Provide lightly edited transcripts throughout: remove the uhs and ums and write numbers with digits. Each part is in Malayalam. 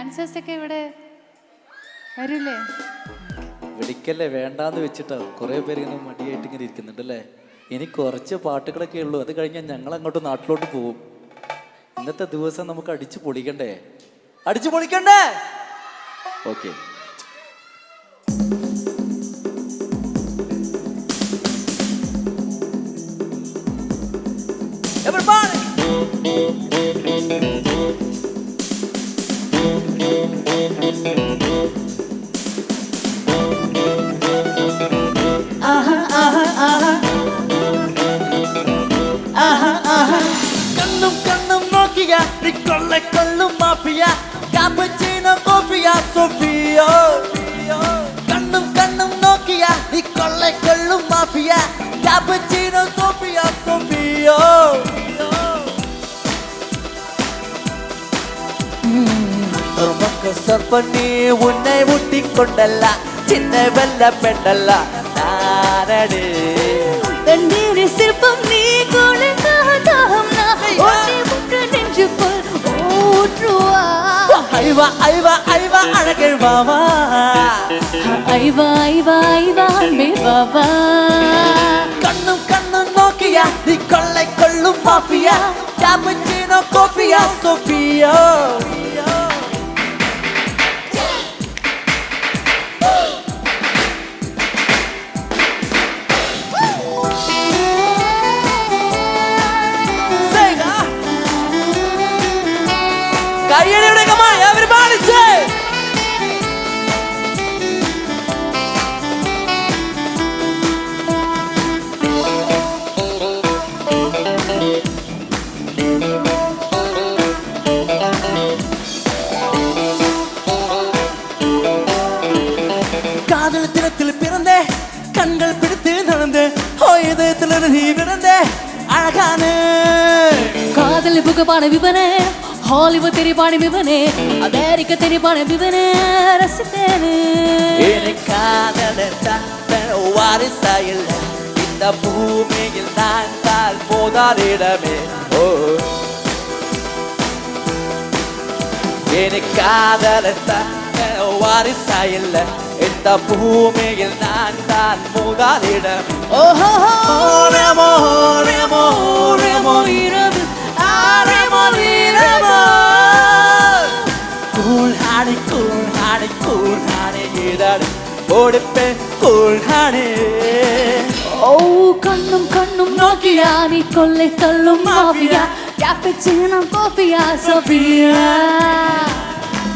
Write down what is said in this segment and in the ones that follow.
ഡാൻസേഴ്സ് ഒക്കെ ഇവിടെ വരില്ലേ? വിളിക്കല്ലേ വേണ്ടാന്ന് വെച്ചിട്ടാ കുറെ പേര് ഇങ്ങനെ മടിയായിട്ട് ഇങ്ങനെ ഇരിക്കുന്നുണ്ടല്ലേ. ഇനി കുറച്ച് പാട്ടുകളൊക്കെ ഉള്ളൂ, അത് കഴിഞ്ഞാൽ ഞങ്ങൾ അങ്ങോട്ട് നാട്ടിലോട്ട് പോകും. ഇന്നത്തെ ദിവസം നമുക്ക് അടിച്ചു പൊളിക്കണ്ടേ? അടിച്ചു പൊളിക്കണ്ടേ? ഓക്കെ. കണ്ണും കണ്ണും നോക്കിയ നീ കൊള്ളും മാഫിയ കാപ്പച്ചീനോ കോഫിയ സോഫിയ. കണ്ണും കണ്ണും നോക്കിയ നീ കൊള്ളും മാഫിയ കാപ്പച്ചീനോ സോഫിയ സോഫിയ. സർപ്പണ്ണി ഉന്നെ മുട്ടിക്കൊണ്ടല്ല ചിന്ന വെല്ല പെണ്ണല്ല നാനടേ சிற்பம் நீ தாகம் நெஞ்சுக்குள் ஊற்றுவா. ஐவா ஐவா ஐவா அழகே வாவா ஐவா ஐவா ஐவா மேவாவா. கண்ணும் கண்ணும் நோக்கியா நீ கொள்ளும் மாஃபியா காப்புச்சீனோ கோஃபியா சோஃபியா. കയ്യടിയുടെ come on everybody say. காதல் தினத்தில் பிறந்தே கண்கள் பிடித்து நடந்து இதயத்தில் நீ விழுந்தே அழகான காதல் புகப்பான விபனே ஹாலிவுட் தெரிபான விபனே அமெரிக்க தெரிபான விபனே ரசித்தேனே. வாரிசாயில் இந்த பூமியில் நான் தால் போதாரிடமே. ஓ எனக்கு காதலத்தான் வாரிசாயில் இந்த பூமியில் நான் தான் மூதாரிடம். ஓஹோ ரெமோ ரெமோ ரெமோ இரவு ஆரெமோ இரவு கூழ்ஹானி கூழ்ஹானி கூழ்ஹானி இதழ் ஓடிப்பே கூழ்ஹானி. ஓ கண்ணும் கண்ணும் நோக்கியா நீ கொள்ளும் மாஃபியா காப்புச்சீனோ கோஃபியா Sophia.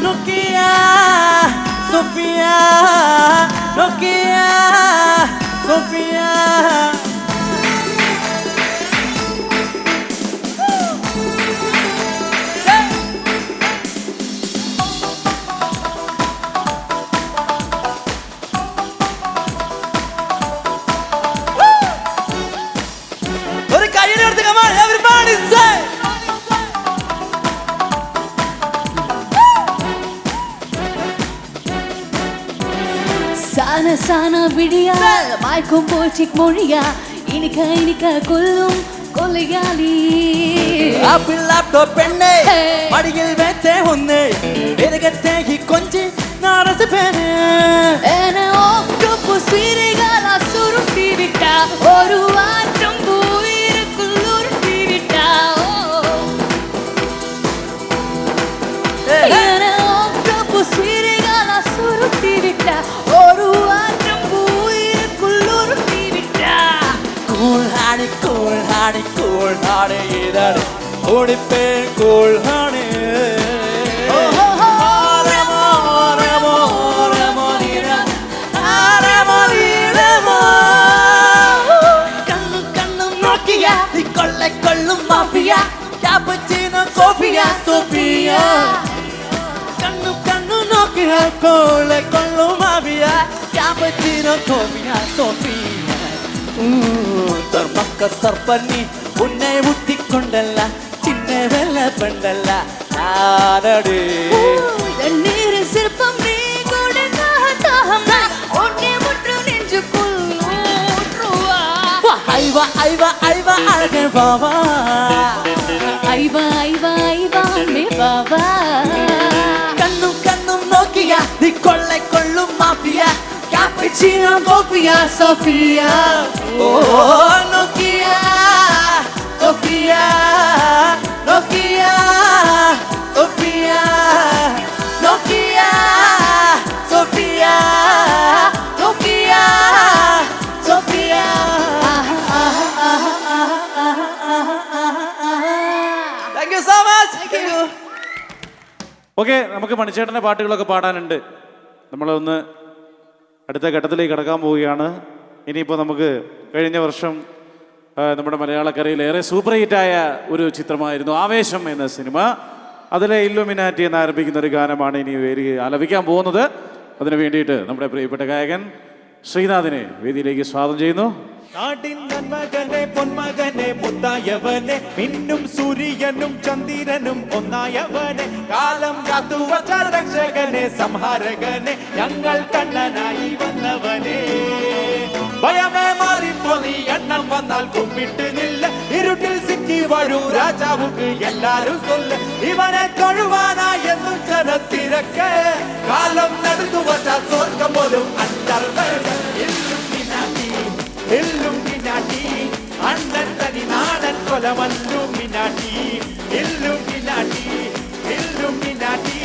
Nokia Sophia Nokia Sophia. ஒரு கையில எடுத்து come on everybody say. சான சான விடியா மயக்கும் போச்சிக் மொழியா இனிக்க இனிக்க கொல்லும் கொலையாளி. ஆப்பிள் லேப்டாப் பெண்ணே மடியில் வைத்தே ஒன்னு எதுக்கத்தே கொஞ்சி நான் ரசிப்பேனே. ஏன ஆக்டோபஸ் வீரகால சுருட்டி விட்டா ஒரு வாட்டம் உயிருக்குள் உருட்டி விட்டா. ஏன ஆக்டோபஸ் வீரகால சுருட்டி விட்டா ஒரு வாட்டம் உயிருக்குள் உருட்டி விட்டா. கூழ்ஹானி கூழ்ஹானி கூழ்ஹானி இதழ் ஓடிப்பே கூழ்ஹானி. கொள்ளும் மாஃபியா காப்புச்சீனோ கோஃபியா சோஃபியா. கண்ணும் கண்ணும் நோக்கிய கொள்ளும் மாஃபியா காப்புச்சீனோ கோஃபியா சோஃபியா. தர்மக்க சர்ப்பண்ணி உன்னை முட்டிக்கொண்டல்ல சின்ன வெள்ள பெண்டல்ல நானடு. நீர் சிற்பம் நீ கூட தாகம் ஒன்னே முற்று நெஞ்சுக்குள் ஊற்றுவா. ஐவா ஐவா ஐவா அழகே வாவா ஐவா ஐவா ஐவா மே வாவா. கண்ணும் നീ കൊള്ളക്കൊള്ളും mafia Cappuccino, Sofia, Sofia. Oh, Nokia, Sofia, Nokia, Sofia, Nokia, Sofia, Nokia, Sofia. Thank you so much. Thank you. Okay, നമുക്ക് മണിച്ചേട്ടൻ്റെ പാട്ടുകളൊക്കെ പാടാനുണ്ട്. നമ്മളൊന്ന് അടുത്ത ഘട്ടത്തിലേക്ക് കടക്കാൻ പോവുകയാണ്. ഇനിയിപ്പോൾ നമുക്ക് കഴിഞ്ഞ വർഷം നമ്മുടെ മലയാളക്കരയിൽ ഏറെ സൂപ്പർ ഹിറ്റായ ഒരു ചിത്രമായിരുന്നു ആവേശം എന്ന സിനിമ. അതിലെ ഇല്ലുമിനാറ്റി എന്ന് ആരംഭിക്കുന്ന ഒരു ഗാനമാണ് ഇനി ആലപിക്കാൻ പോകുന്നത്. അതിനു വേണ്ടിയിട്ട് നമ്മുടെ പ്രിയപ്പെട്ട ഗായകൻ ശ്രീനാഥിനെ വേദിയിലേക്ക് സ്വാഗതം ചെയ്യുന്നു. നാടിൻ നന്മകനെ പൊന്മകനെ മുത്തായവനെ മിന്നും സൂര്യനും ചന്ദ്രനും ഒന്നായവനെ കാലം കാത്തുവച്ച രക്ഷകനെ സംഹാരകനെ ഞങ്ങൾ കണ്ണനായി വന്നവനെ ഭയമേ മാറിപ്പോ നീ എണ്ണം വന്നാൽ കുമ്പിട്ട് നില്ല ഇരുട്ടിൽ സിറ്റി വഴു രാജാവുക്ക് എല്ലാരും ചൊല്ല് ഇവനെ തൊഴുവാനായി എന്നും ജനത്തിരക്ക് കാലം നടന്നു വച്ച സ്വർഗം പോലും Illuminati, അണ്ണൻ തനി നാടൻ കൊലമല്ലുമിനാട്ടി Illuminati, Illuminati,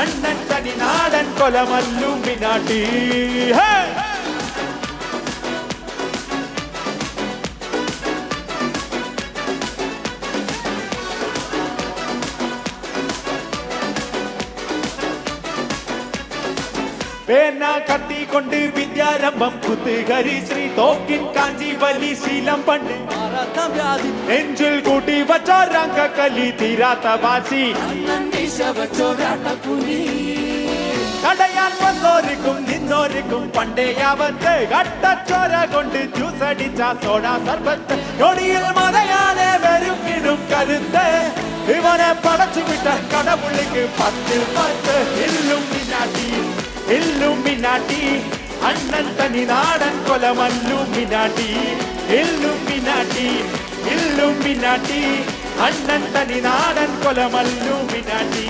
അണ്ണൻ തനി നാടൻ കൊലമല്ലുമിനാട്ടി പേന കത്തിക്കൊണ്ട് വിദ്യാരംഭം കുത്തുകരി ശ്രീ തോക്കിൻ കാഞ്ചി വലി ശീലം പണ്ട് നെഞ്ചിൽ കൂട്ടി വച്ചോരങ്ക കലി തീരാത്ത വാശി കടയാൻ വന്നോരിക്കും നിന്നോരിക്കും പണ്ടേയാവത്ത് കട്ടച്ചോര കൊണ്ട് ജ്യൂസടിച്ച സോഡാ സർബത്ത് നൊടിയിൽ മതയാനെ വരുക്കിടും കരുത്ത് ഇവനെ പടച്ചു വിട്ട കടപുള്ളിക്ക് 10 Illuminati, Illuminati, അണ്ണൻ തനി നാടൻ കൊലമല്ലുമിനാട്ടി Illuminati, Illuminati, അണ്ണൻ തനി നാടൻ കൊലമല്ലുമിനാട്ടി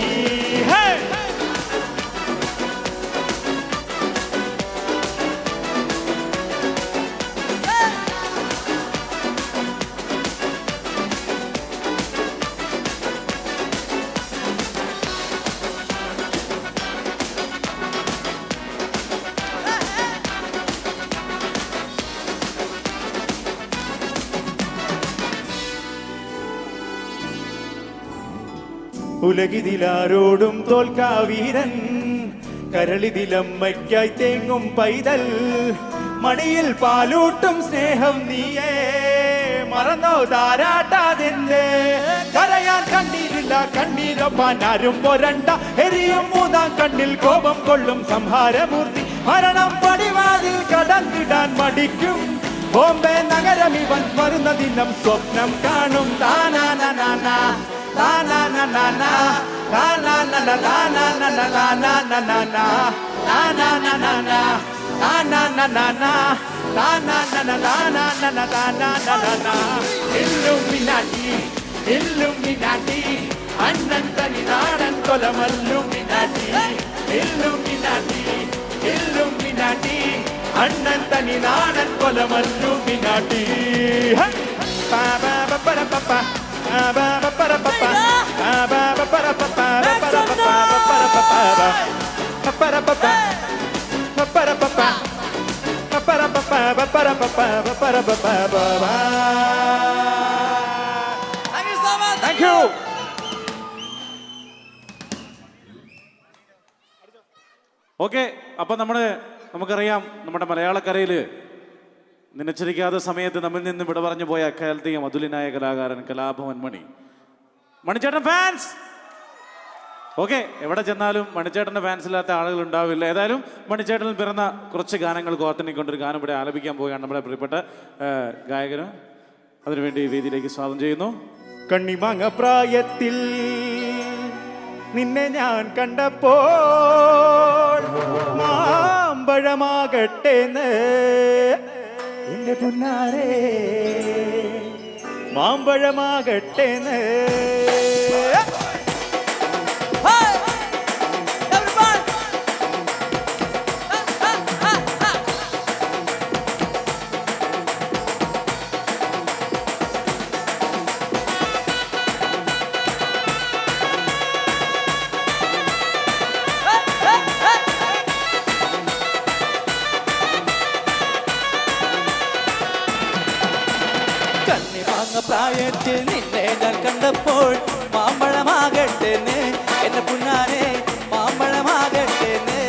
ഉലകിതിലാരോടും തോൽക്കാവീരൻ കരളിതിലമ്മയ്ക്കായി തേങ്ങും പൈതൽ മടിയിൽ പാലൂട്ടും സ്നേഹം നീയേ മറന്നോ താരാട്ടാതിന്റെ കരയാൻ കണ്ണീരില്ല കണ്ണീരൊപ്പാൻ ആരും പൊരണ്ട എരിയും 3-ാം കണ്ണിൽ കോപം കൊള്ളും സംഹാരമൂർത്തി മരണം പടിവാതിൽ കടന്നിടാൻ മടിക്കും ബോംബെ നഗരം ഇവൻ വരുന്ന ദിനം സ്വപ്നം കാണും താനാനാനാ താനാനാനാ താനാനാനാനാനാനാനാനാനാനാ താനാനാനാനാ താനാനാനാനാ താനാനാനാനാനാനാനാനാനാ Illuminati, Illuminati, അണ്ണൻ തനി നാടൻ കൊലമല്ലുമിനാട്ടി Illuminati, Illuminati, അണ്ണൻ തനി നാടൻ കൊലമല്ലുമിനാട്ടി Thank you. ഓക്കെ, അപ്പം നമുക്കറിയാം നമ്മുടെ മലയാളക്കരയിൽ നിലച്ചിരിക്കാത്ത സമയത്ത് നമ്മിൽ നിന്ന് വിട പറഞ്ഞു പോയ അക്കാലത്തെയും അതുലിനായ കലാകാരൻ കലാഭവൻ മണിച്ചേട്ടൻ ഫാൻസ്. ഓക്കെ, എവിടെ ചെന്നാലും മണിച്ചേട്ടൻ്റെ ഫാൻസ് ഇല്ലാത്ത ആളുകൾ ഉണ്ടാവില്ല. ഏതായാലും മണിച്ചേട്ടനിൽ പിറന്ന കുറച്ച് ഗാനങ്ങൾ കോർത്തിനിക്കൊണ്ടൊരു ഗാനം ഇവിടെ ആലപിക്കാൻ പോവുകയാണ് നമ്മുടെ പ്രിയപ്പെട്ട ഗായകന്. അതിനുവേണ്ടി വേദിയിലേക്ക് സ്വാഗതം ചെയ്യുന്നു. കണ്ണിമാങ്ങ പ്രായത്തിൽ നിന്നെ ഞാൻ കണ്ടപ്പോൾ മാമ്പഴമാകട്ടേന്ന് എന്റെ പുന്നാരേ മാമ്പഴമാകട്ടേന്ന് പ്രായത്തിൽ നിന്നെ ഞാൻ കണ്ടപ്പോൾ മാമ്പഴമാകട്ടെന്ന് എന്റെ പുന്നാരെ മാമ്പഴമാകട്ടെന്ന്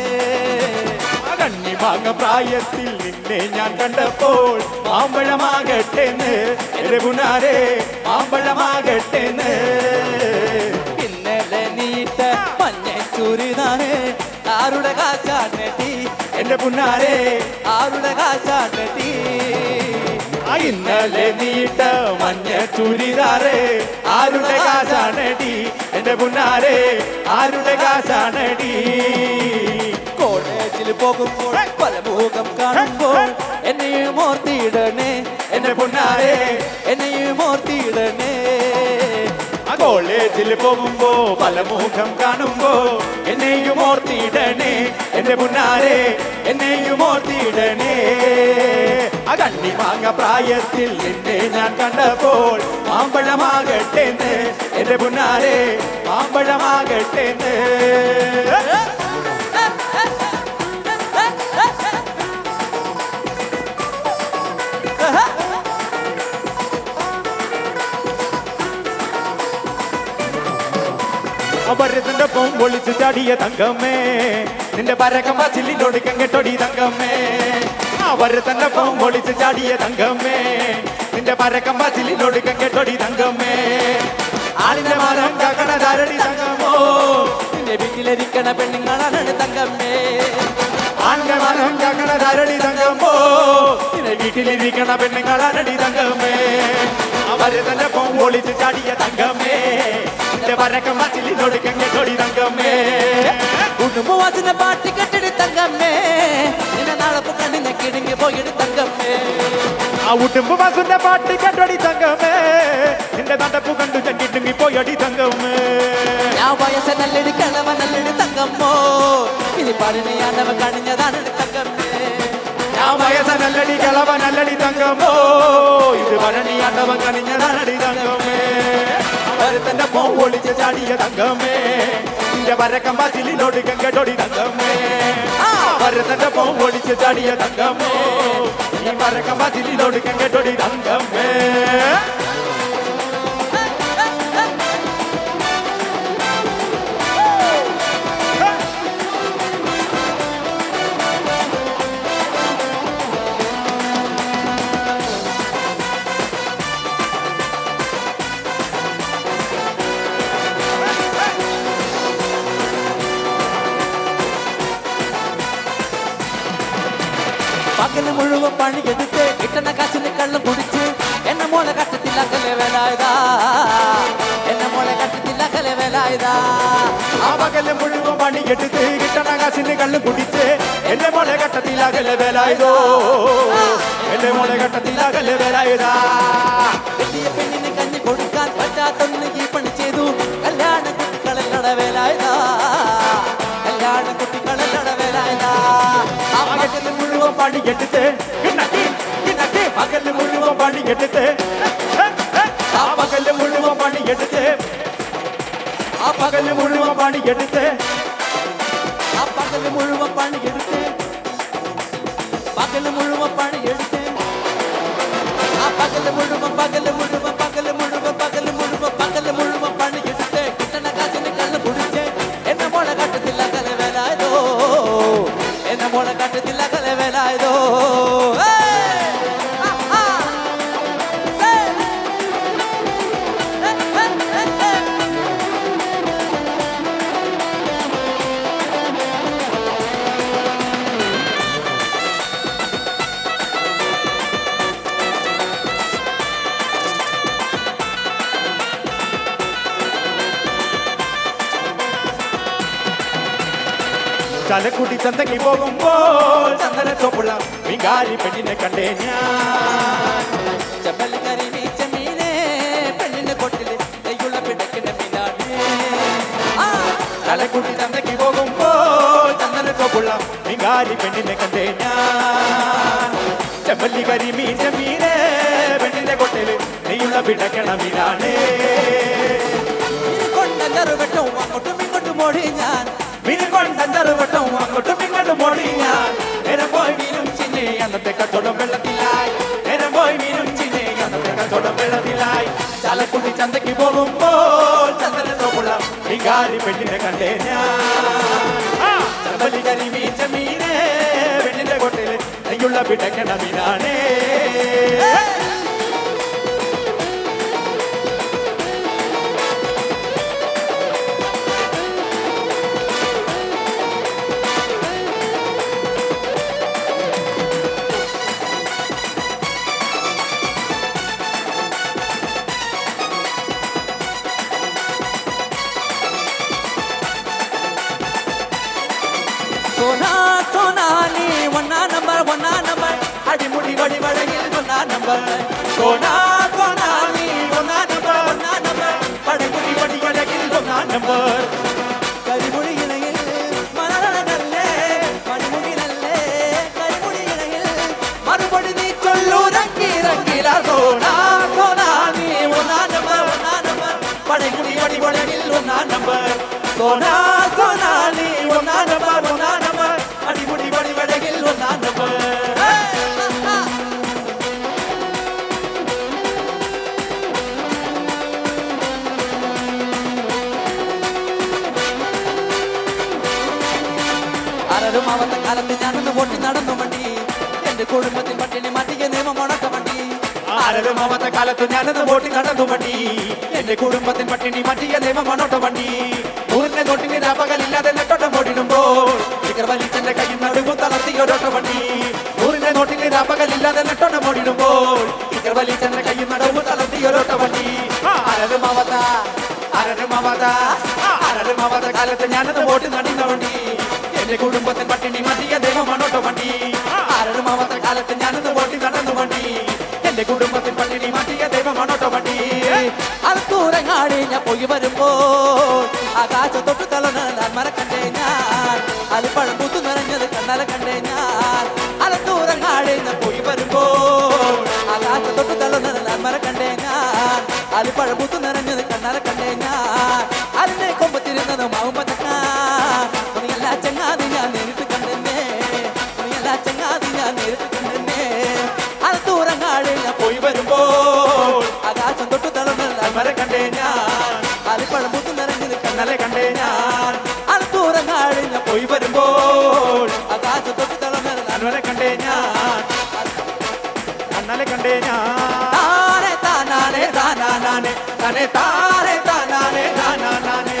കണ്ണിമാങ്ങ പ്രായത്തിൽ നിന്നെ ഞാൻ കണ്ടപ്പോൾ മാമ്പഴമാകട്ടെന്ന് എന്റെ പുന്നാരെ മാമ്പഴമാകട്ടെന്ന് ഇന്നലെ നീട്ട മഞ്ഞ ചുരിദാറ് ആരുടെ കാച്ചാട്ടി എന്റെ പുന്നാരെ ആരുടെ കാച്ചാട്ടി ഇന്നലെ നീട്ട മഞ്ഞ ചുരിദാറ് ആരുടെ കാശാണടി എന്റെ പുന്നാരെ ആരുടെ കാശാണടി കോളേജിൽ പോകുമ്പോൾ പല മുഖം കാണുമ്പോൾ എന്നെയും ഓർത്തിയിടണേ എന്റെ പുന്നാരെ എന്നെയും ഓർത്തിയിടണേ കോളേജിൽ പോകുമ്പോ പല മുഖം കാണുമ്പോ എന്നെയും ഓർത്തിയിടണേ എന്റെ പുന്നാരെ എന്നെയും ഓർത്തിയിടണേ കണ്ണിമാങ്ങ പ്രായത്തിൽ നിന്നെ ഞാൻ കണ്ടപ്പോൾ മാമ്പഴമാകട്ടെന്ന് എന്റെ പുന്നാരെ മാമ്പഴമാകട്ടെന്ന് അവരത്തിന്റെ പൊം പൊളിച്ച് ചാടിയ തങ്കമ്മേ നിന്റെ പരക്കം പച്ചിലിനോട് കെട്ടൊടി തങ്കമ്മേ അവരത്തിന്റെ പൊം പൊളിച്ച് ചാടിയ തങ്കമ്മേ നിന്റെ പരക്കം പച്ചിലിനോട് കെട്ടൊടി തങ്കമ്മേ ആളിന്റെ മാനം കാക്കണ ധാരടി തങ്കമ്മോ നിന്റെ വീട്ടിലിരിക്കണ പെണ്ണുങ്ങളാണ് തങ്കമ്മേ ആളിന്റെ മാനം കാക്കണ ധാരടി തങ്കമ്മോ നിന്റെ വീട്ടിലിരിക്കണ പെണ്ണുങ്ങളാണടി തങ്കമ്മേ അവരത്തിന്റെ പൊം പൊളിച്ച് ചാടിയ തങ്കമ്മേ നിന്റെ പരക്കം പച്ചിലിനോട് കെട്ടൊടി തങ്കമ്മേ കുടുംബവാസിനെ പാട്ടി കെട്ടിടി തങ്കമ്മേ നിന്നെ നടപ്പ് കണ്ണിനെ കിടുങ്ങി പോയിടി തങ്കമ്മേ ആ ഉടുമ്പ് മാസുന്റെ പാട്ട് കെട്ടൊടി തങ്കമ്മേ നിന്റെ നടപ്പ് കണ്ടു ചണ്ടിട്ടുങ്ങി പോയടി തങ്കമ്മേ ഞാൻ വയസ്സ നല്ലടി കിളവ നല്ലടി തങ്കമ്മോ ഇനി പഴനിയാണ്ടവ കണിഞ്ഞതാണ് തങ്കമ്മേ ഞാൻ വയസ്സ നല്ലടി കിളവ നല്ലടി തങ്കമ്മോ ഇത് പഴനിയാണ്ടവ കണിഞ്ഞതാണടി തങ്കമ്മേ അവരത്തന്റെ പോ ഒളിച്ച് ചാടിയ തങ്കമ്മേ നിന്റെ പരക്കം പച്ചിലിനോട് കെട്ടൊടി തങ്കമ്മേ അവരത്തന്റെ പോ ഒളിച്ച് ചാടിയ തങ്കമ്മോ ഈ പരക്കം പച്ചിലിനോട് കെട്ടൊടി തങ്കമ്മേ പകല് മുഴുവൻ പണിയെടുത്ത് കിട്ടണ കാശിന് കള്ളും കുടിച്ച് എന്നെ മോളെ കട്ടത്തിൽ അകലെ വേലായതാ എന്നെ മോളെ കട്ടത്തിൽ അകലെ വേലായതാ ആ പകല് മുഴുവൻ പണിയെടുത്ത് കിട്ടണ കാശിന് കള്ളു കുടിച്ച് എന്റെ മോളെ കട്ടത്തിലാകലെ വേലായതോ എന്റെ മോളെ കട്ടത്തിലാകലെ വേലായതാ കെട്ടിയ പെണ്ണിന് കഞ്ഞി കൊടുക്കാൻ പറ്റാത്തൊന്ന് ഈ പണി ചെയ്തു കല്യാണ കുട്ടികളെല്ലട വേലായതാ കല്യാണ കുട്ടികളെല്ലട വേലായതാ ആ പകല് മുഴുവൻ പണിയെടുത്ത് കിണ്ണത്തി പകല് മുഴുവൻ പണിയെടുത്ത് ആ പകല് മുഴുവൻ പണിയെടുത്ത് ആ പകല് മുഴുവൻ പണിയെടുത്ത് ആ പകല് മുഴുവൻ പണിയെടുത്ത് പകല് മുഴുവൻ പണിയെടുത്ത് ആ പകല് മുഴുവൻ പകല് മുഴുവൻ പകല് മുഴുവൻ പകല് മുഴുവൻ പകല് മുഴുവൻ പണിയെടുത്ത് കിട്ടണ കാശിന് കള്ള് കുടിച്ച് എന്നെ മോളെ കട്ടത്തില്ല കല വേലായതോ എന്നെ മോളെ കട്ടത്തില്ല കല വേലായതോ ചലക്കുടി ചന്തയ്ക്ക് പോകുമ്പോൾ ചന്ദന ചോപ്പുള്ള വികാരി പെണ്ണിനെ കണ്ടേ ഞാൻ ചെമ്പലിക്കറി വീച്ച മീനെ പെണ്ണിന്റെ കൊട്ടില് നെയ്യുള്ള പിടക്കിട മീനാണ് ചലക്കുടി ചന്തയ്ക്ക് പോകുമ്പോൾ ചന്ദന ചോപ്പുള്ള വികാരി പെണ്ണിനെ കണ്ടേ ഞാൻ ചെമ്പല്ലി കരി മീച്ച മീനെ പെണ്ണിന്റെ കൊട്ടില് നെയ്യുള്ള പിടക്കണ മീനാണ് കൊണ്ടറുവട്ടം അങ്ങോട്ടും ഇങ്ങോട്ടും ഓടി ഞാൻ കൊണ്ടറുവട്ടം അങ്ങോട്ടും ഇങ്ങോട്ടും ഓടി ഞാൻ നേരം പോയി മീനും ചിന്നെ അന്നത്തെ കച്ചവടം വെള്ളത്തിലായി നേരം പോയി മീനും ചിന്നെ അന്നത്തെ കച്ചവടം വെള്ളത്തിലായി ചാലക്കുടി ചന്തയ്ക്ക് പോകുമ്പോൾ ചന്ദ്രനോപ്പുള്ള വികാരി പെണ്ണിനെ കണ്ടേ ഞാൻ ചമ്പലി കരി മീച്ച മീനേ പെണ്ണിന്റെ കൊട്ടില് നെയ്യുള്ള പിടക്കണ മീനാണേ സോനാലി ഒന്നാ നമ്പർ അടിമുടി വടിവടയിൽ ഒന്നാ നമ്പർ സോനാലി ഒന്നാ നമ്പർ പടകുടി വടിവടയിൽ ഒന്നാ നമ്പർ കരിമുടി ഇണയിൽ മലനല്ലേ മണിമുടിയിലല്ലേ കരിമുടി ഇണയിൽ മറുപടി നീ ചൊല്ലു രംഗീല സോനാലി ഒന്നാ നമ്പർ പടകുടി വടിവടയിൽ ഒന്നാ നമ്പർ സോനാലി ഒന്നാ നമ്പർ അടിമുടി വടിവടയിൽ ഒന്നാ നമ്പർ ആരരുമാവത്തെ കാലത്ത് ഞാനൊന്ന് പൊട്ടി നടന്നു വണ്ടി എന്റെ കുടുംബത്തിൽ പട്ടിണി മാറ്റിയ നിയമം മുടക്ക വണ്ടി ആരരുമാവത്തെ കാലത്ത് ഞാനത് വോട്ടി നടന്നു വണ്ടി എന്റെ കുടുംബത്തിൽ പട്ടിണി മാറ്റിയ നിയമം മണോട്ട വണ്ടി ഊരിന്റെ തൊട്ടിന് രാപ്പകലില്ലാതെ നെട്ടോട്ടം ഓടിടുമ്പോൾ വലിച്ചന്റെ കയ്യിൽ നടുവും തളർത്തിയൊരോട്ട വണ്ടി ഊരിന്റെ നോട്ടിന് രാപ്പകലില്ലാതെ നെട്ടോട്ടം ഓടിടുമ്പോൾ വലിച്ചന്റെ കയ്യിൽ നടുവും തളർത്തിയൊരോട്ട വണ്ടി ആരരുമാവത്ത കാലത്ത് ഞാനത് വോട്ട് നടന്ന വണ്ടി എന്റെ കുടുംബത്തിൽ പട്ടിണി മാറ്റിയ ദൈവം മണോട്ട വണ്ടി ആരരുമാവത്ത കാലത്ത് ഞാനത് വോട്ട് നടന്നു വണ്ടി എന്റെ കുടുംബത്തിൽ പട്ടിണി മാറ്റിയ ദൈവം മണോട്ട വണ്ടി അൽത്തൂരങ്ങാടി ഞാൻ പോയി വരുമ്പോൾ ആകാശത്തൊട്ട് തളർന്ന് മറക്കണ്ടേ ഞാൻ അൽപ്പഴം പൂത്തു നിറഞ്ഞത് കണ്ണാലെ കണ്ടേ ഞാൻ അലത്തൂരങ്ങാടി ഞാൻ പോയി വരുമ്പോൾ ആകാശത്തൊട്ട് തളർന്ന് മറക്കണ്ടേ ഞാൻ അൽപ്പഴം പൂത്തു നിറഞ്ഞത് കണ്ണാലെ കണ്ടേ ഞാൻ അതിന്റെ കൊമ്പത്തിരുന്നത് മാവുമ്പത്തക്ക തുണിയല്ല ചങ്ങാതി ഞാൻ നേരിട്ട് കണ്ടെന്നേ തുണിയല്ല ചങ്ങാതി ഞാൻ നേരിട്ട് കണ്ടെന്നേ അലത്തൂരങ്ങാടി ഞാൻ പോയി വരുമ്പോൾ ആകാശം തൊട്ട് തളർന്ന് മറക്കണ്ടേ ഞാൻ അൽപ്പഴം പൂത്തു നിറഞ്ഞത് കണ്ണാലെ കണ്ടേ ഞാൻ അലത്തൂരങ്ങാടി ഞാൻ പോയി വരുമ്പോൾ ആകാശം തൊട്ട് തളർന്ന് അൻവരെ കണ്ടേ ഞാൻ അണ്ണലെ കണ്ടേ ഞാൻ താനെ താനാനെ തനെ താരെ താനാനെ താനാനെ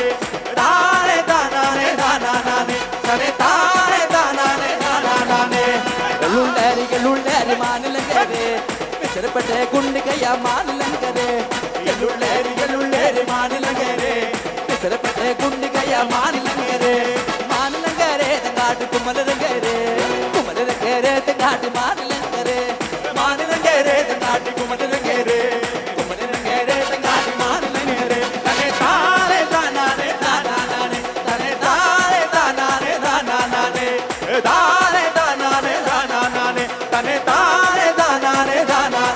താരെ താനാനെ താനാനെ തനെ താരെ താനാനെ താനാനെ എള്ളുള്ളേരി മാനിലങ്കരെ വിസരപ്പെട്ട കുണ്ടിക്കയ്യ മാനിലങ്കരെ എള്ളുള്ളേരി മാനിലങ്കരെ വിസരപ്പെട്ട കുണ്ടിക്കയ്യ മാനിലങ്കരെ മാനിലങ്കരെ തെങ്ങാട്ട് കുമലരങ്കരെ കുമലരങ്കരെ തെങ്ങാട്ട് മാനിലങ്കരെ മാനിലങ്കരെ തെങ്ങാട്ട് കുമലരങ്കരെ കുമലരങ്കരെ തെങ്ങാട്ട് മാനിലങ്കരെ തനെ താരെ താനാനെ താനാനെ തനെ താരെ താനാനെ താനാനെ താരെ താനാനെ താനാനെ തനെ താരെ താനാനെ താനാനെ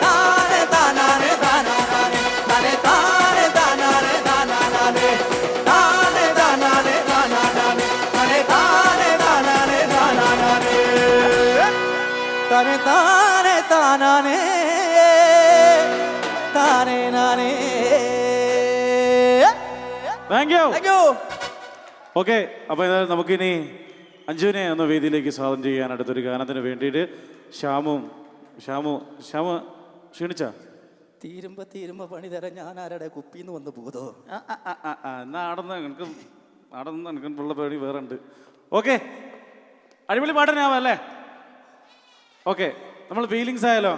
താനെ താനാനെ താനാനെ തനെ താരെ താനാനെ താനാനെ താരെ താനാനെ താനാനെ തനെ താരെ താനാനെ താനാനെ താനെ താനെ താനാനെ താനേ നാനേ thank you thank you okay അപ്പോൾ ഇത് നമുക്കിനി അഞ്ജുവിനെ ഒന്ന് വേദിയിലേക്ക് സ്വാഗതം ചെയ്യാൻ അടുത്തൊരു ഗാനത്തിന് വേണ്ടിയിട്ട് ശ്യാമു ക്ഷീണിച്ച തീരുമ്പോ പണി തരാൻ ഞാൻ ആരുടെ കുപ്പിന്ന് വന്ന് പോതോ എന്നാ ആടുന്ന എനിക്ക് ഉള്ള പേടി വേറെ ഉണ്ട് ഓക്കെ അടിപൊളി പാടനാവാം അല്ലേ ഓക്കെ നമ്മൾ ഫീലിങ്സ് ആയാലോ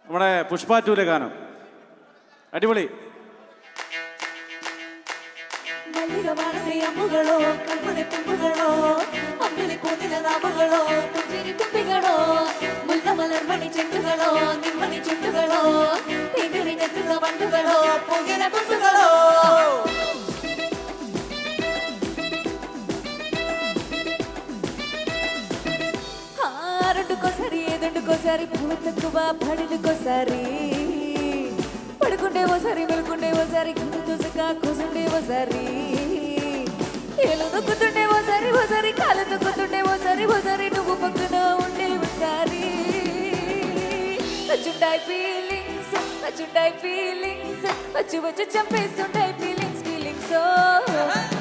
നമ്മുടെ പുഷ്പ 2 ഗാനം അടിപൊളി അമ്മുകളോ കൺമണി തുമ്പുകളോ അമ്പിളി കൂതിന നാമകളോ പുഞ്ചിരി തുമ്പികളോ മുല്ല മലർമണി ചെണ്ടുകളോ നിമ്മണി ചുണ്ടുകളോ തീണ്ടിറിഞ്ഞെത്തുന്ന വണ്ടുകളോ പുകിന തുമ്പുകളോ రెండుకోసారి ఏదండుకోసారి పూతక్కువ పడుకోసారి పడుకుంటే ఓసారి వెలుకుంటే ఓసారి గుండు దూసక కూసుండే ఓసారి ఏలు దొక్కుతుండే ఓసారి ఓసారి కాలు దొక్కుతుండే ఓసారి ఓసారి నువ్వు పక్కన ఉండే ఒకసారి నచ్చుంటాయి ఫీలింగ్స్ నచ్చుంటాయి వచ్చుంటాయి ఫీలింగ్స్ వచ్చు వచ్చు చంపేస్తుంటాయి ఫీలింగ్స్ ఫీలింగ్స్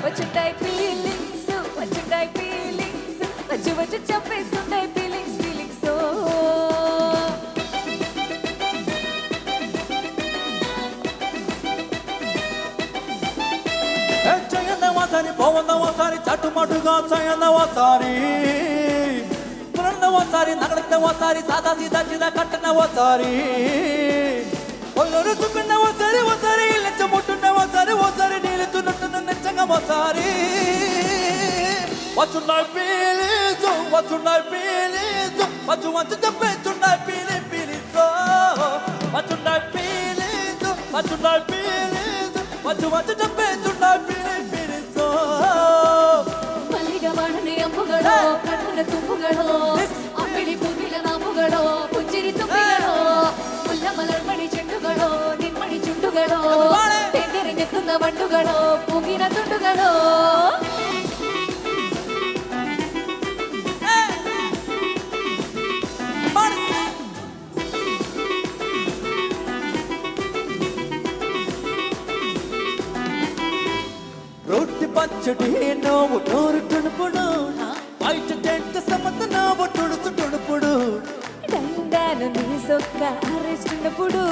వచ్చుంటాయి ఫీలింగ్స్ వచ్చుంటాయి ఫీలింగ్స్ వచ్చు వచ్చు చంపేస్తుంటాయి ఫీలింగ్స్ ఫీలింగ్స్ చేయన్నవాసారి పోవన్నవాసారి చట్టుమటుగా చేయన్నవాసారి పునన్నవాసారి నగలన్నవాసారి సాదా సీదా చిదా కట్టన్నవాసారి ఒళ్ళొరు సుకున్నవాసారి ఓసారి లెచ్చముట్టున్నవాసారి ఓసారి నీళ్ళుతున్నట్టున్న నెచ్చంగవాసారి వచ్చున్నాయి పీలీసు వచ్చున్నాయి పీలీసు వచ్చు చెప్పేస్తున్నాయి పీలి పీలిసో వచ్చున్నాయి పీలీసు వచ్చున్నాయి పీలీసు వచ్చు చెప్పేస్తున్నాయి పీలి పీలిసో ಮಲ್ಲಿಗೆ ಬಾಣನೆ ಅಂಬುಗಳೋ ಕಣ್ಣನ ತುಂಬುಗಳೋ ಅಂಬಿಳಿ ಕೂಗಿಲ ನಾಮುಗಳೋ ಪುಂಜಿರಿ ತುಂಬಿಗಳೋ ಮುಲ್ಲ ಮಲರ್ಮಣಿ ಚೆಂಡುಗಳೋ ನಿನ್ಮಣಿ ಚುಂಡುಗಳೋ ತೆಂದರೆ ನೆತ್ತುന്ന ಬಂಡುಗಳೋ ಪೂಗಿನ ತುಂಡುಗಳೋ రొట్టి పచ్చడి నువ్వు నోరు తుడుపుడు బయట చెంట సమత నువ్వు తుడుసు తుడుపుడు దండాను నీ సొక్క అరెస్టున్నప్పుడు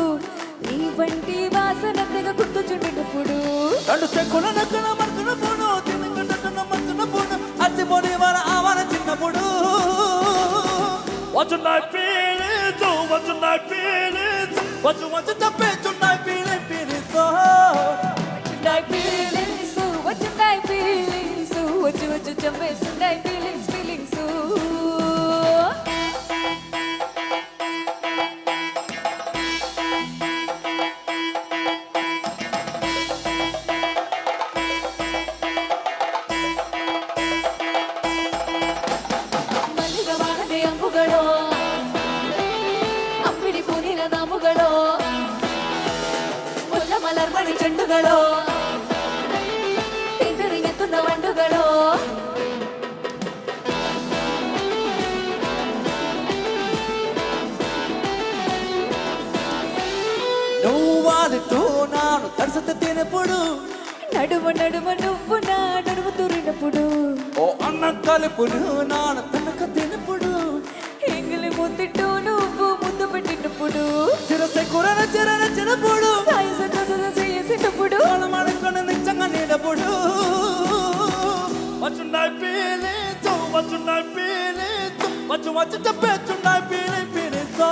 నీ వంటి వాసన తెగ గుర్తుచుండినప్పుడు రెండు సెక్కుల నక్కన మరుతున్నప్పుడు తినగట్టున్న మరుతున్నప్పుడు అచ్చిపోని వార ఆవార చిన్నప్పుడు వచ్చున్నాయి పీలీసు వచ్చున్నాయి పీలీసు వచ్చు తప్పేస్తున్నాయి పీలి పీలిసో వచ్చుంటాయి ఫీలింగ్స్ వచ్చుంటాయి ఫీలింగ్స్ వచ్చు వచ్చు చంపేస్తుంటాయి ఫీలింగ్స్ ఫీలింగ్స్ ಮಲ್ಲಿಗೆ ಬಾಣದೆ ಅಂಬುಗಳೋ ಅಂಬಿಡಿ ಪೂನಿನ ನಾಮುಗಳೋ ಮುಲ್ಲ ಮಲರ್ಮಣಿ ಚೆಂಡುಗಳೋ ತೆಂದರೆ ನೆತ್ತುന്ന ಬಂಡುಗಳೋ నువ్వు వాళ్ళతో నాను తడిసత తినప్పుడు నడుమ నడుమ నువ్వు నా నడుము తురినప్పుడు ఓ అన్న కలుపును నాను తనక తినప్పుడు ఎంగిలి ముద్దిట్టు నువ్వు ముద్దు పెట్టినప్పుడు చిరసె కురన చిరన చిన్నప్పుడు సాయి సంతోషం చేసినప్పుడు మనమనుకున్న నిజంగా నేనప్పుడు వచ్చున్నాయి పీలీసు వచ్చున్నాయి పీలీసు వచ్చు చెప్పేస్తున్నాయి పీలి పీలిసో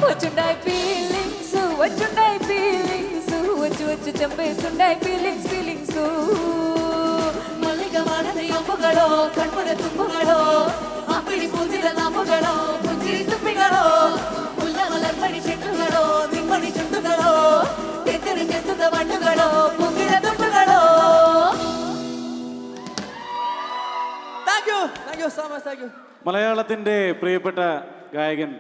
వచ్చుంటాయి ఫీలింగ్స్ వచ్చుంటాయి ఫీలింగ్స్ వచ్చు వచ్చు చంపేస్తుంటాయి ఫీలింగ్స్ ఫీలింగ్స్ ಮಲ್ಲಿಗೆ ಬಾಣದೆ ಅಂಬುಗಳೋ ಕಣ್ಮನ ತುಂಬುಗಳೋ ಅಂಬಿಳಿ ಪೂಜಿಲ ನಾಮುಗಳೋ ಪುಂಜಿರಿ ತುಂಬಿಗಳೋ ಮುಲ್ಲ ಮಲರ್ಮಣಿ ಚೆಂಡುಗಳೋ ನಿಮ್ಮಣಿ ಚುಂಡುಗಳೋ ತೆಂದರೆ ನೆತ್ತುന്ന ಬಂಡುಗಳೋ ಪೂಗಿನ ತುಂಡುಗಳೋ thank you so much thank you മലയാളത്തിൻ്റെ പ്രിയപ്പെട്ട ഗായകൻ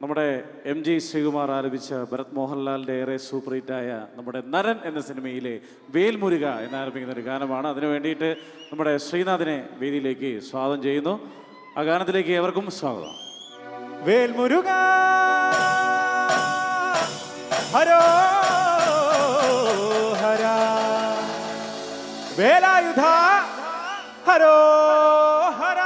നമ്മുടെ എം ജി ശ്രീകുമാർ ആലപിച്ച ഭരത് മോഹൻലാലിൻ്റെ ഏറെ സൂപ്പർ ഹിറ്റായ നമ്മുടെ നരൻ എന്ന സിനിമയിലെ വേൽമുരുക എന്നാരംഭിക്കുന്ന ഒരു ഗാനമാണ്. അതിനു വേണ്ടിയിട്ട് നമ്മുടെ ശ്രീനാഥിനെ വേദിയിലേക്ക് സ്വാഗതം ചെയ്യുന്നു. ആ ഗാനത്തിലേക്ക് ഏവർക്കും സ്വാഗതം. വേൽമുരുക ഹരോ ഹര വേലായുധ ഹരോ ഹര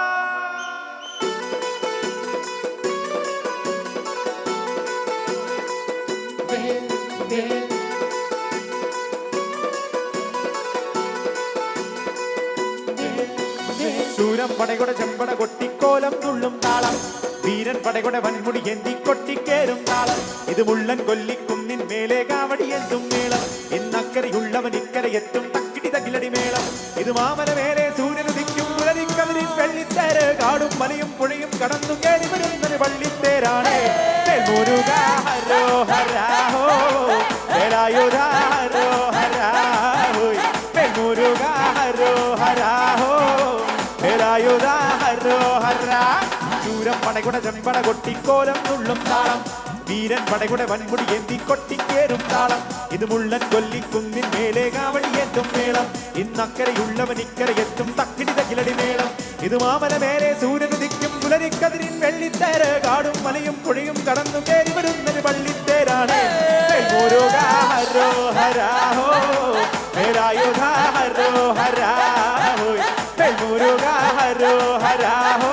ശൂരം പടയുടെ ചെമ്പട കൊട്ടിക്കോലം തുള്ളും താളം വീരൻ പടയുടെ വൻമുടി എന്തി കൊട്ടിക്കേറും താളം ഇത് മുള്ളൻ കൊല്ലിക്കുന്നിൻ മേലെ കാവടി എന്തും മേളം ഇന്നക്കരയുള്ളവൻ ഇക്കരയെത്തും തക്കിടി തകിലടി മേളം ഇത് മാമല മേലെ സൂര്യനുദിക്കും പുലരിക്കവരിൽ വെള്ളിത്തേര് കാടും മലയും പുഴയും കടന്നു കയറി വരുന്നൊരു പള്ളിത്തേരാണ് മുരുക ഹരോ ഹരാഹോ വേലായുധ ഹരോ ഹരാഹോ മുരുക ഹരോ ഹരാഹോ വേലായുധ ഹരോ ഹരാ ശൂരം പടകുടെ ചെമ്പട കൊട്ടിക്കോലം തുള്ളും താളം വീരൻ പടകുടെ വൻമുടി എന്തി കൊട്ടിക്കേറും താളം ഇത് മുള്ളൻ കൊല്ലിക്കുന്നിൻ മേലെ കാവടി എന്തും മേളം ഇന്നക്കരയുള്ളവൻ ഇക്കരയെത്തും തക്കിടി തകിലടി മേളം ഇത് മാമല മേലെ സൂര്യനുദിക്കും പുലരിക്കതിരിൻ വെള്ളിത്തേര് കാടും മലയും പുഴയും കടന്നു കയറി വരുന്നൊരു പള്ളിത്തേരാണ് ഹര ഹോ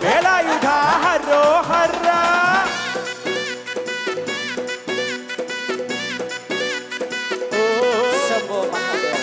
വേലായുധ ഹരോ ഹര. ശംഭോ മഹാദേവ.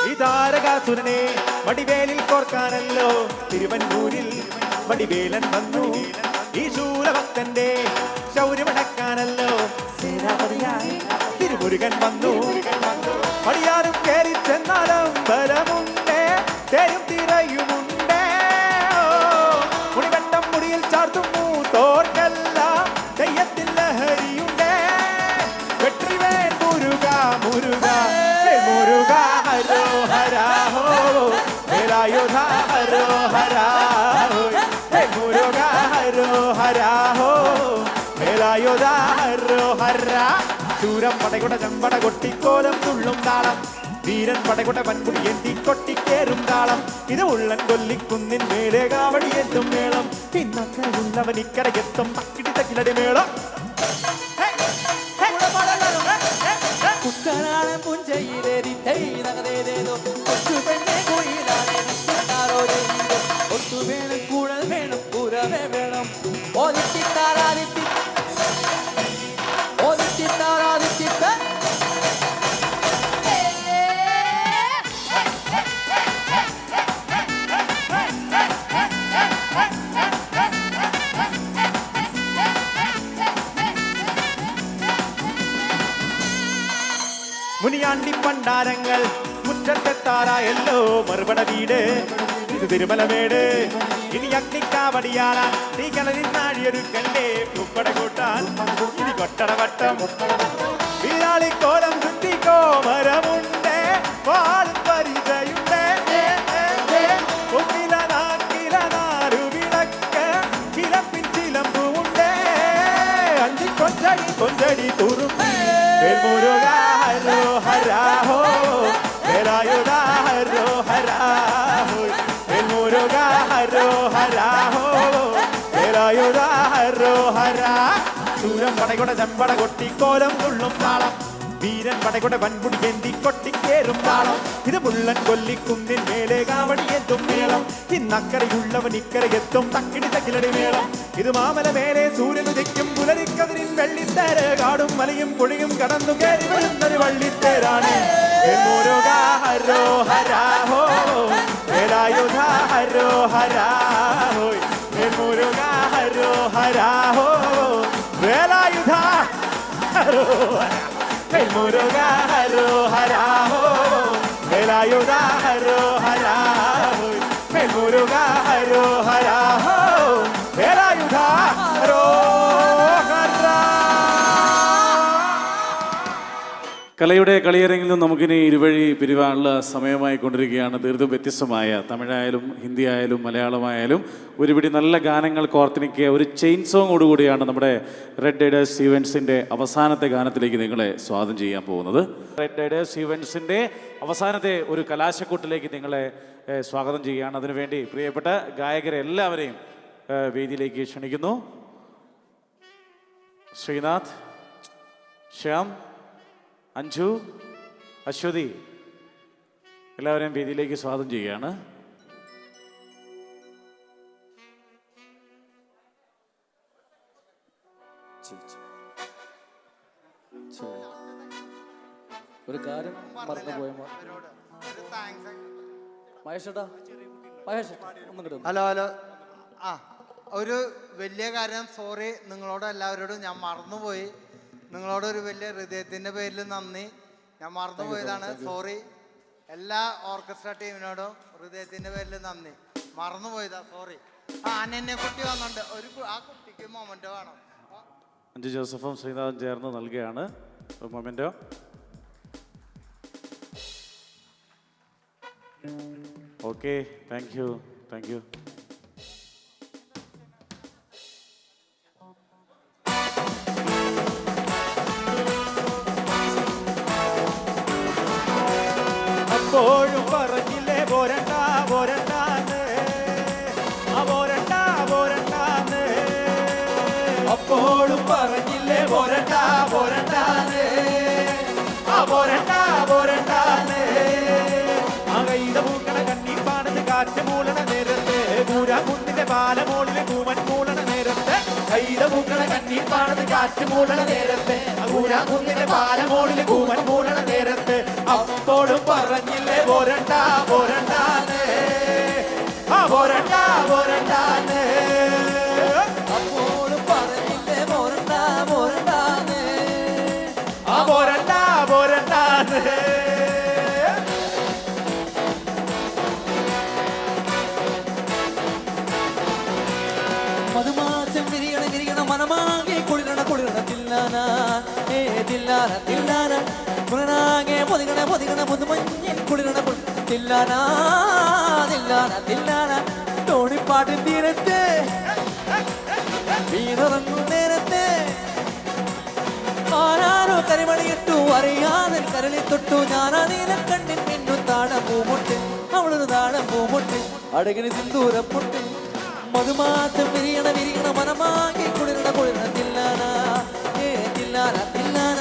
ഈ താരകാസുരനെ വടിവേലിൽ കോർക്കാനല്ലോ തിരുവന്നൂരിൽ വടിവേലൻ വന്നു. ഈ ശൂലഭക്തന്റെ ശൗര്യമടക്കാനല്ലോ സേനാപതിയായി തിരുമുരുകൻ വന്നു. പടിയാറും കയറി ചെന്നാലും ബലമുണ്ടേ, തേരും തിരയുമുണ്ടേ. മുടിവെട്ടം മുടിയിൽ ചാർത്തും മൂത്തോർക്കെല്ലാം തെയ്യത്തിൽ ലഹരിയുണ്ടേ. വെട്രിവേൽ മുരുക മുരുക മുരുക ഹരോ ഹരാ ഹോ വേലായുധ ഹരോ ഹരാ മുരുക ഹരോ ഹരാ ഹോ വേലായുധ ഹരോ ഹരാ. ശൂരം പടകുട ചമ്പട കൊട്ടിക്കോലം തുള്ളും താളം, വീരൻ പടകുട പൻപുടി എന്തി കൊട്ടിക്കേറും താളം. ഇത് ഉള്ളൻ കൊല്ലിക്കുന്നിൻ മേലെ കാവടി എത്തും മേളം. പിന്നക്കരയുള്ളവൻ ഇക്കരയെത്തും തക്കിടി തക്കിലടി മേളം. കുട്ടനാടൻ പുഞ്ചയിലേറി തൈനകതേതേതോ കൊച്ചു പെണ്ണെ കുയിലാണെ നിൽക്കാരോ ചെയ്തോ. ഒത്തു വേണം കൂടൽ വേണം പുറമേ വേണം. ഓദിച്ചിത്താരാദിത്തി ഓദിച്ചിത്താരാദിത്തിത്ത മുനിയാണ്ടി പണ്ടാരങ്ങൾ മുറ്റത്തെത്താറായല്ലോ മറുപട വീട്. ഇത് തിരുമലമേട്. ഇനി അഗ്നിക്കാവടിയാലാൻ നീ കലരിൽ നാഴിയൊരുക്കല്ലേ പൂപ്പട കൂട്ടാൻ ഇനി കൊട്ടടവട്ടം. വീരാളിക്കോലം ചുറ്റിക്കോ മരമുണ്ടേ, വാളും പരിചയുണ്ടേ. ചിലപ്പിൻ ചിലമ്പുണ്ടേ, അഞ്ചി കൊഞ്ചടി കൊഞ്ചടി തുറുമ്പി മുരുക ഹരോ ഹരാ ഹോ വേലായുധ ഹരോ ഹരാ ഹോ മുരുക ഹരോ ഹരാ ഹോ വേലായുധ ഹരോ ഹരാ. ശൂരം പടകുട ചമ്പട കൊട്ടിക്കോലം തുള്ളും താളം, വീരൻ പടകുട വൻപുടി എന്തി കൊട്ടിക്കേറും താളം. ഇത് മുള്ളൻ കൊല്ലിക്കുന്നിൻ മേലെ കാവടി എത്തും മേളം. ഇന്നക്കരയുള്ളവൻ ഇക്കരയെത്തും തക്കിടി തക്കിലടി മേളം. ഇത് മാമല മേലെ സൂര്യൻ ഉദിക്കും പുലരിക്കതിരിൻ വെള്ളിത്തേര. കാടും മലയും പുഴയും കടന്നു കയറി വരുന്നൊരു വള്ളിത്തേരാണ്. മുരുക ഹരോ ഹരാ ഹോ വേലായുധ ഹരോ ഹരാ ഹോ മുരുക ഹരോ ഹരാ ഹോ വേലായുധ ഹരോ ഹരാ മുരുക ഹരോ ഹരാ ഹോ വേലായുധ ഹരോ ഹരാ ഹോ മുരുക ഹരോ ഹരാ ഹോ വേലായുധ ഹരോ ഹരാ. കലയുടെ കളിയരങ്ങിൽ നിന്നും നമുക്കിനി ഇരുവഴി പിരിവാനുള്ള സമയമായി കൊണ്ടിരിക്കുകയാണ്. തീർത്തും വ്യത്യസ്തമായ തമിഴായാലും ഹിന്ദി ആയാലും മലയാളമായാലും ഒരുപിടി നല്ല ഗാനങ്ങൾ കോർത്തിണക്കിയ ഒരു ചെയിൻ സോങ്ങോടുകൂടിയാണ് നമ്മുടെ റെഡ് റൈഡേഴ്സ് ഈവൻസിൻ്റെ അവസാനത്തെ ഗാനത്തിലേക്ക് നിങ്ങളെ സ്വാഗതം ചെയ്യാൻ പോകുന്നത്. റെഡ് റൈഡേഴ്സ് ഈവൻസിൻ്റെ അവസാനത്തെ ഒരു കലാശക്കൂട്ടിലേക്ക് നിങ്ങളെ സ്വാഗതം ചെയ്യുകയാണ്. അതിനുവേണ്ടി പ്രിയപ്പെട്ട ഗായകരെ എല്ലാവരെയും വേദിയിലേക്ക് ക്ഷണിക്കുന്നു. ശ്രീനാഥ്, ശ്യാം, അഞ്ജു, അശ്വതി എല്ലാവരെയും വേദിയിലേക്ക് സ്വാഗതം ചെയ്യുകയാണ്. ഒരു കാര്യം മറന്നു പോയ മഹേഷേട്ടാ, മഹേഷേട്ടാ ഒന്നും കിട്ടും. Hello hello. ആ ഒരു വലിയ കാര്യം, സോറി നിങ്ങളോട് എല്ലാവരോടും ഞാൻ മറന്നുപോയി. നിങ്ങളോടൊരു വലിയ ഹൃദയത്തിൻ്റെ പേരിൽ നന്ദി. ഞാൻ മറന്നുപോയതാണ്, സോറി. എല്ലാ ഓർക്കസ്ട്ര ടീമിനോടും ഹൃദയത്തിൻ്റെ പേരിൽ നന്ദി. മറന്നുപോയതാ, സോറി. ആ അനന്യ കുട്ടി വന്നുണ്ട്, ആ കുട്ടിക്ക് മൊമെൻ്റോ വേണം. അഞ്ജു ജോസഫും ശ്രീനാഥും ചേർന്ന് നൽകുകയാണ് memento. Okay, thank you, thank U. അപ്പോഴും പറഞ്ഞില്ലേ പോരണ്ട പോരണ്ടാന്ന്, പോരണ്ട പോരണ്ടാന്ന്. അപ്പോഴും പറഞ്ഞില്ലേ പോരണ്ട പോരണ്ടാന്ന്, പോരണ്ട പോരണ്ടാന്ന്. കൈത പൂക്കണ കണ്ണി പാടത്ത് കാറ്റ് മൂളണ നേരത്ത്, കൂരാകുന്നിന്റെ പാലമോളില് കൂമൻ മൂളണ നേരത്ത്. കൈത പൂക്കണ കണ്ണി പാടത്ത് കാറ്റ് മൂളണ നേരത്ത്, കൂരാകുന്നിന്റെ പാലമോളില് കൂമൻ മൂളണ നേരത്ത്. അപ്പോഴും പറഞ്ഞില്ലേ പോരണ്ട പോരണ്ടാന്ന്, പോരണ്ട പോരണ്ടാന്ന്. അപ്പോഴും പറഞ്ഞില്ലേ പോരണ്ട പോരണ്ടാന്ന്, പോരണ്ട പോരണ്ടാന്ന്. മധുമാസം വിരിയണ വിരിയണ മനമാകെ കുളിരണ കുളിരണ തില്ലാന, തില്ലാന തില്ലാന. കുളിരാകെ പൊതികണ പൊതികണ മുതുമഞ്ഞിൻ കുളിരണ തില്ലാന തില്ലാന തില്ലാന. തോണിപ്പാട്ടിൻ തീരത്ത് വീണിറങ്ങും നേരത്തെ ആരാരോ കരിമണിയിട്ടു അറിയാതെ കരളി തൊട്ടു. ഞാനാ നീലക്കണ്ണിൻ മിന്നു താഴം പൂമുട്ട്, അവളൊരു താഴം പൂമുട്ട്, അടകിന് സിന്ദൂരപ്പൊട്ട്. മധുമാസം വിരിയണ വിരിയണ മനമാകെ കുളിരണ കുളിരണ തില്ലാന, തില്ലാന തില്ലാന.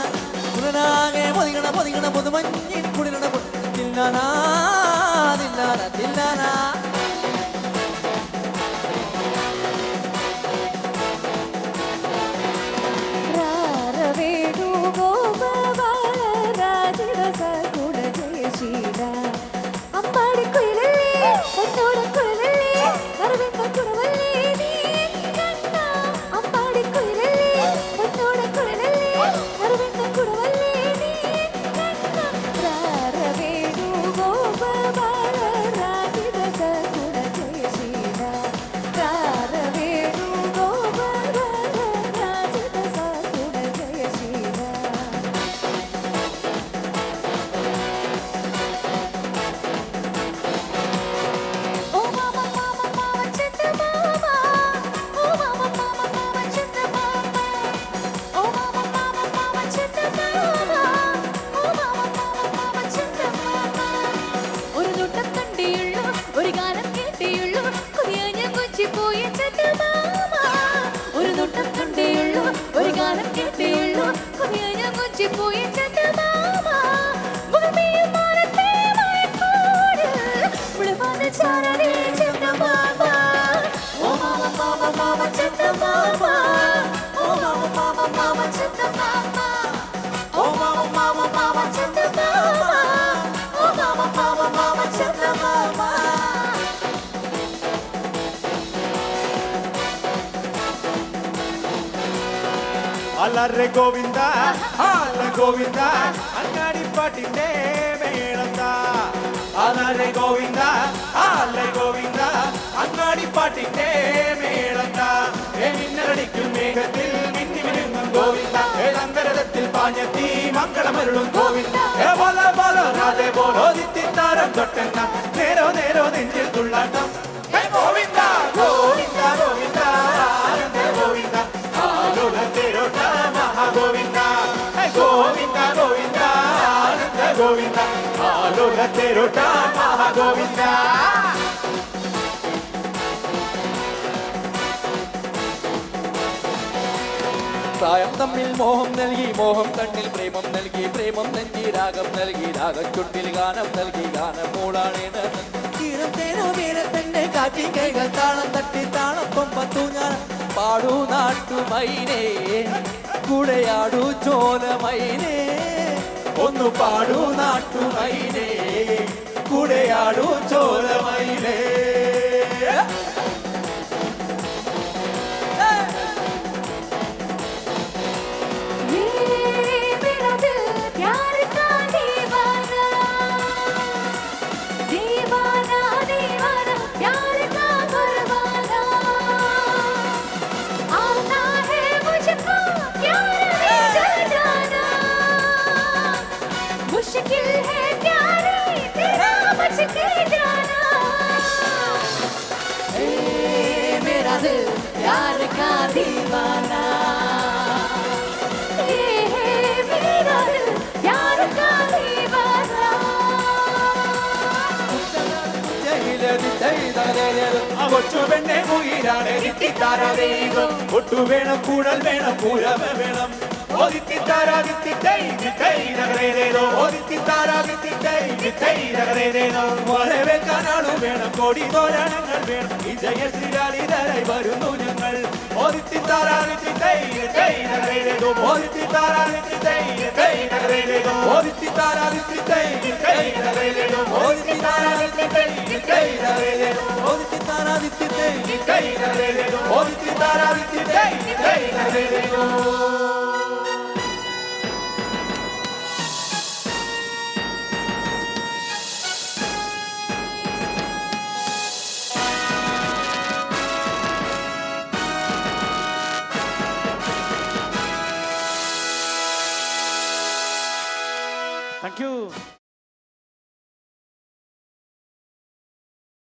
കുളിരാകെ പൊതികണ പൊതികണ മുതുമഞ്ഞിൻ കുളിരണ തില്ലാന തില്ലാന തില്ലാന. ರಾರವೇಣು ಗೋಪಬಾಲ ರಾಜರಸ ಗುಣ ಜಯಶೀಲ ಅಂಬಾಡಿ ಕುಯಿಲಲ್ಲಿ ಹೊನ್ನೋಡ ಕುಯಿಲಲ್ಲಿ ಅರವಿಂದ ಕುರವಲ್ಲಿ ನೀ ಕಣ್ಣ. ಅಂಬಾಡಿ ಕುಯಿಲಲ್ಲಿ ಹೊನ್ನೋಡ ಕುಯಿಲಲ್ಲಿ ಅರವಿಂದ ಕುರವಲ್ಲಿ ನೀ ಕಣ್ಣ. ರಾರವೇಣು ಗೋಪಬಾಲ ರಾಜರಸ ಗುಣ ಜಯಶೀಲ ರಾರವೇಣು ಗೋಪಬಾಲ ರಾಜರಸ ಗುಣ ಜಯಶೀಲ. ಓ ಮಾಮ ಮಾಮ ಮಾಮ ಚಂದ ಮಾಮ, ಓ ಮಾಮ ಮಾಮ ಮಾಮ ಚಂದ ಮಾಮ, ಓ ಮಾಮ ಮಾಮ ಮಾಮ ಚಂದ ಮಾಮ, ಓ ಮಾಮ ಮಾಮ ಮಾಮ ಚಂದ മാമ. ഒരു നോട്ടം കണ്ടിയുള്ളൂ, ഒരു ഗാനം കേട്ടിയുള്ളൂ, കൊതിയായ കൊച്ചിപ്പോയ ചന്ദമാമ. ഒരു നോട്ടം കണ്ടിയുള്ളൂ, ഒരു ഗാനം കേട്ടിയുള്ളൂ, കൊതിയായ കൊച്ചിപ്പോയ ചന്ദമാമ. മുഖമേയും മാനത്തെ മയക്കോട് വിളിവാന ചാരനേ ചന്ദമാമ. ഓ മാമ മാമ മാമ ചന്ദമാമ, ഓ മാമ മാമ മാമ ചന്ദമാമ, ഓ മാമ മാമ മാമ ചന്ദമാമ, ഓ മാമ മാമ മാമ ചന്ദമാമ. അലറെ ഗോവിന്ദ ആല ഗോവിന്ദ, അങ്ങാടിപ്പാട്ടിന്റെ മേളന്താ. അലറെ ഗോവിന്ദ ആല ഗോവിന്ദ, അങ്ങാടിപ്പാട്ടിന്റെ മേളന്താ. മിന്നലടിക്കും മേഘത്തിൽ മിന്നി മിനുങ്ങും ഗോവിന്ദ, ഏതന്തരത്തിൽ പാഞ്ഞെത്തി മംഗളമരുളും ഗോവിന്ദ. ബോല ബോല രാധേ ബോലോ ദിത്തിത്താരം തൊട്ടെന്ന നേരോ നേരോ നെഞ്ചിൽ തുള്ളാട്ടം. ഗോവിന്ദ ഗോവിന്ദ ഗോവിന്ദ ആനന്ദ ഗോവിന്ദ, ആലോല തേരോട്ട മഹാഗോവിന്ദ. ഗോവിന്ദ ഗോവിന്ദ ആനന്ദ ഗോവിന്ദ, ആലോല തേരോട്ട മഹാഗോവിന്ദ. പ്രായം തമ്മിൽ മോഹം നൽകി, മോഹം കണ്ണിൽ പ്രേമം നൽകി, പ്രേമം നൽകി രാഗം നൽകി, രാഗം ചുണ്ടിൽ ഗാനം നൽകി, ഗാനം മൂളാണേന്. തീരം തേനോ വീരത്തന്നെ കാറ്റി കൈകൾ താളം തട്ടി താളപ്പം പത്തു ഞാൻ പാടൂ നാട്ടുമൈനേ, കൂടെയാടൂ ചോലമൈനേ. ഒന്നു പാടൂ നാട്ടുമൈനേ, കൂടെയാടൂ ചോലമൈനേ. ये मेरा दिल प्यार का दीवाना, दीवाना दीवाना प्यार का परवाना. आता है मुझको प्यार में जल जाना, मुश्किल है प्यारे तेरा बच के जाना. ആ കൊച്ചു പെണ്ണെ മുയിലാണ് ദിത്തിത്താരാതേതോ ഒട്ടു വേണം കൂടൽ വേണം പൂരമ വേണം ഓ ദിത്തിത്താരാതിത്തിത്തൈ ദിത്തൈ നഗരേതേതോ ഓ ദിത്തിത്താരാതിത്തിത്തൈ നഗരേതേതോ വരവേൽക്കാനാളും വേണം കോടി തോരണങ്ങൾ വേണം വിജയ ശ്രീരാളിതരായി വരുന്നു ഞങ്ങൾ ഓ ദിത്തിത്താരാതിത്തിത്തൈ നഗരേതേതോ ഓ ദിത്തിത്താരാതിത്തിത്തൈ നഗരേതേതോ ഓ ദിത്തിത്താരാതിത്തിത്തൈ നഗരേതേതോ ഓ ദിത്തിത്താരാതിത്തിത്തൈ നഗരേതേതോ ഓ ദിത്തിത്താരാതിത്തിത്തൈ നഗരേതേതോ ഓ ദിത്തിത്താരാതിത്തിത്തൈ നഗരേതേതോ താങ്ക് യു.